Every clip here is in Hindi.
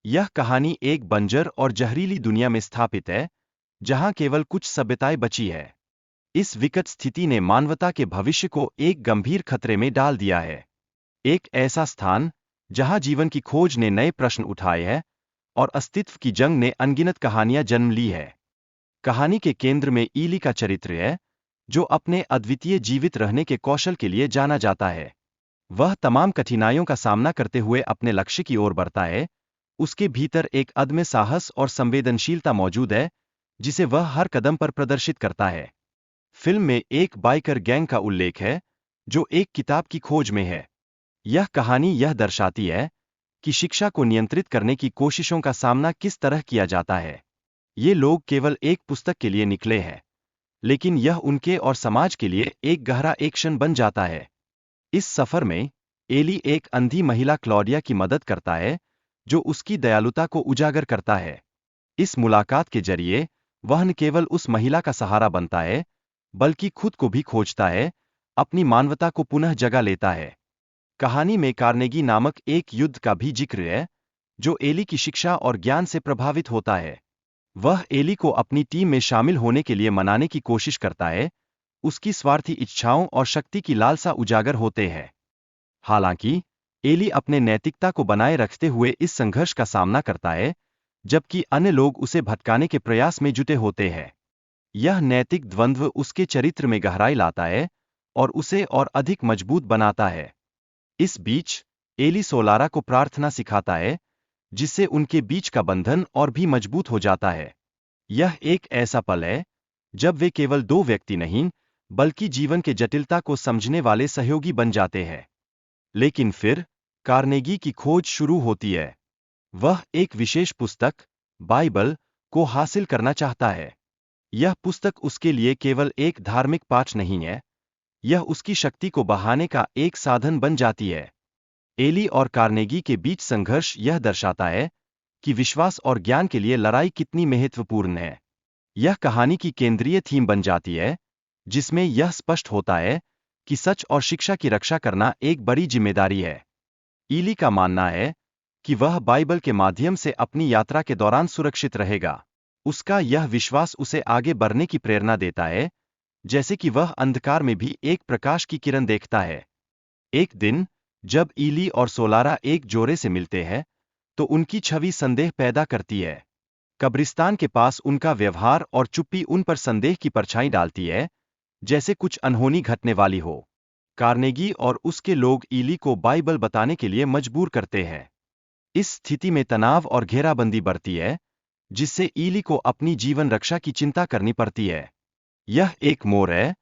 यह कहानी एक बंजर और जहरीली दुनिया में स्थापित है, जहां केवल कुछ सभ्यताएं बची है। इस विकट स्थिति ने मानवता के भविष्य को एक गंभीर खतरे में डाल दिया है। एक ऐसा स्थान, जहां जीवन की खोज ने नए प्रश्न उठाए हैं और अस्तित्व की जंग ने अनगिनत कहानियां जन्म ली है। कहानी के केंद्र में ईली का चरित्र है, जो अपने अद्वितीय जीवित रहने के कौशल के लिए जाना जाता है। वह तमाम कठिनाइयों का सामना करते हुए अपने लक्ष्य की ओर बढ़ता है। उसके भीतर एक अदम्य साहस और संवेदनशीलता मौजूद है, जिसे वह हर कदम पर प्रदर्शित करता है। फिल्म में एक बाइकर गैंग का उल्लेख है, जो एक किताब की खोज में है। यह कहानी यह दर्शाती है कि शिक्षा को नियंत्रित करने की कोशिशों का सामना किस तरह किया जाता है। ये लोग केवल एक पुस्तक के लिए निकले हैं, लेकिन यह उनके और समाज के लिए एक गहरा एक्शन बन जाता है। इस सफर में एली एक अंधी महिला क्लॉडिया की मदद करता है, जो उसकी दयालुता को उजागर करता है। इस मुलाकात के जरिए वह न केवल उस महिला का सहारा बनता है, बल्कि खुद को भी खोजता है, अपनी मानवता को पुनः जगा लेता है। कहानी में कार्नेगी नामक एक युद्ध का भी जिक्र है, जो एली की शिक्षा और ज्ञान से प्रभावित होता है। वह एली को अपनी टीम में शामिल होने के लिए मनाने की कोशिश करता है। उसकी स्वार्थी इच्छाओं और शक्ति की लालसा उजागर होते हैं। हालांकि एली अपने नैतिकता को बनाए रखते हुए इस संघर्ष का सामना करता है, जबकि अन्य लोग उसे भटकाने के प्रयास में जुटे होते हैं। यह नैतिक द्वंद्व उसके चरित्र में गहराई लाता है और उसे और अधिक मजबूत बनाता है। इस बीच एली सोलारा को प्रार्थना सिखाता है, जिससे उनके बीच का बंधन और भी मजबूत हो जाता है। यह एक ऐसा पल है जब वे केवल दो व्यक्ति नहीं, बल्कि जीवन के जटिलता को समझने वाले सहयोगी बन जाते हैं। लेकिन फिर कार्नेगी की खोज शुरू होती है। वह एक विशेष पुस्तक, बाइबल, को हासिल करना चाहता है। यह पुस्तक उसके लिए केवल एक धार्मिक पाठ नहीं है, यह उसकी शक्ति को बढ़ाने का एक साधन बन जाती है। एली और कार्नेगी के बीच संघर्ष यह दर्शाता है कि विश्वास और ज्ञान के लिए लड़ाई कितनी महत्वपूर्ण है। यह कहानी की केंद्रीय थीम बन जाती है, जिसमें यह स्पष्ट होता है कि सच और शिक्षा की रक्षा करना एक बड़ी जिम्मेदारी है। ईली का मानना है कि वह बाइबल के माध्यम से अपनी यात्रा के दौरान सुरक्षित रहेगा। उसका यह विश्वास उसे आगे बढ़ने की प्रेरणा देता है, जैसे कि वह अंधकार में भी एक प्रकाश की किरण देखता है। एक दिन जब ईली और सोलारा एक जोड़े से मिलते हैं, तो उनकी छवि संदेह पैदा करती है। कब्रिस्तान के पास उनका व्यवहार और चुप्पी उन पर संदेह की परछाई डालती है, जैसे कुछ अनहोनी घटने वाली हो। कार्नेगी और उसके लोग ईली को बाइबल बताने के लिए मजबूर करते हैं। इस स्थिति में तनाव और घेराबंदी बढ़ती है, जिससे ईली को अपनी जीवन रक्षा की चिंता करनी पड़ती है। यह एक मोड़ है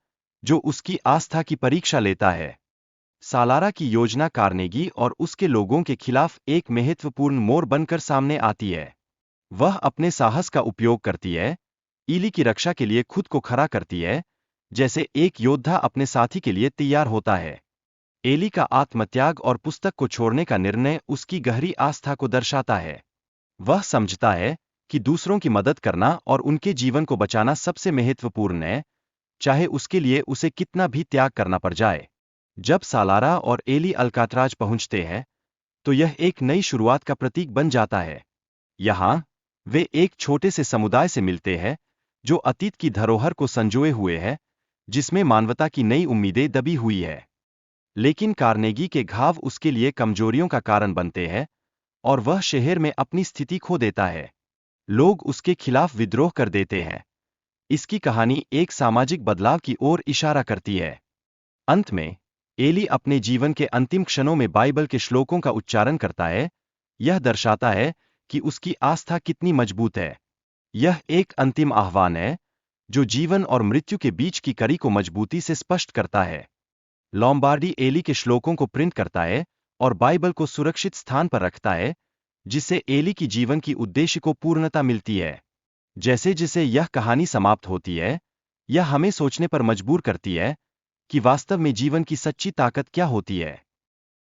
जो उसकी आस्था की परीक्षा लेता है। सालारा की योजना कार्नेगी और उसके लोगों के खिलाफ एक महत्वपूर्ण मोड़ बनकर सामने आती है। वह अपने साहस का उपयोग करती है, ईली की रक्षा के लिए खुद को खड़ा करती है, जैसे एक योद्धा अपने साथी के लिए तैयार होता है। एली का आत्मत्याग और पुस्तक को छोड़ने का निर्णय उसकी गहरी आस्था को दर्शाता है। वह समझता है कि दूसरों की मदद करना और उनके जीवन को बचाना सबसे महत्वपूर्ण है, चाहे उसके लिए उसे कितना भी त्याग करना पड़ जाए। जब सालारा और एली अल्काट्राज पहुंचते हैं, तो यह एक नई शुरुआत का प्रतीक बन जाता है। यहाँ वे एक छोटे से समुदाय से मिलते हैं, जो अतीत की धरोहर को संजोए हुए है, जिसमें मानवता की नई उम्मीदें दबी हुई है। लेकिन कार्नेगी के घाव उसके लिए कमजोरियों का कारण बनते हैं, और वह शहर में अपनी स्थिति खो देता है। लोग उसके खिलाफ विद्रोह कर देते हैं। इसकी कहानी एक सामाजिक बदलाव की ओर इशारा करती है। अंत में एली अपने जीवन के अंतिम क्षणों में बाइबल के श्लोकों का उच्चारण करता है। यह दर्शाता है कि उसकी आस्था कितनी मजबूत है। यह एक अंतिम आह्वान है, जो जीवन और मृत्यु के बीच की कड़ी को मजबूती से स्पष्ट करता है। लॉम्बार्डी एली के श्लोकों को प्रिंट करता है और बाइबल को सुरक्षित स्थान पर रखता है, जिससे एली की जीवन की उद्देश्य को पूर्णता मिलती है। जैसे जैसे यह कहानी समाप्त होती है, यह हमें सोचने पर मजबूर करती है कि वास्तव में जीवन की सच्ची ताकत क्या होती है।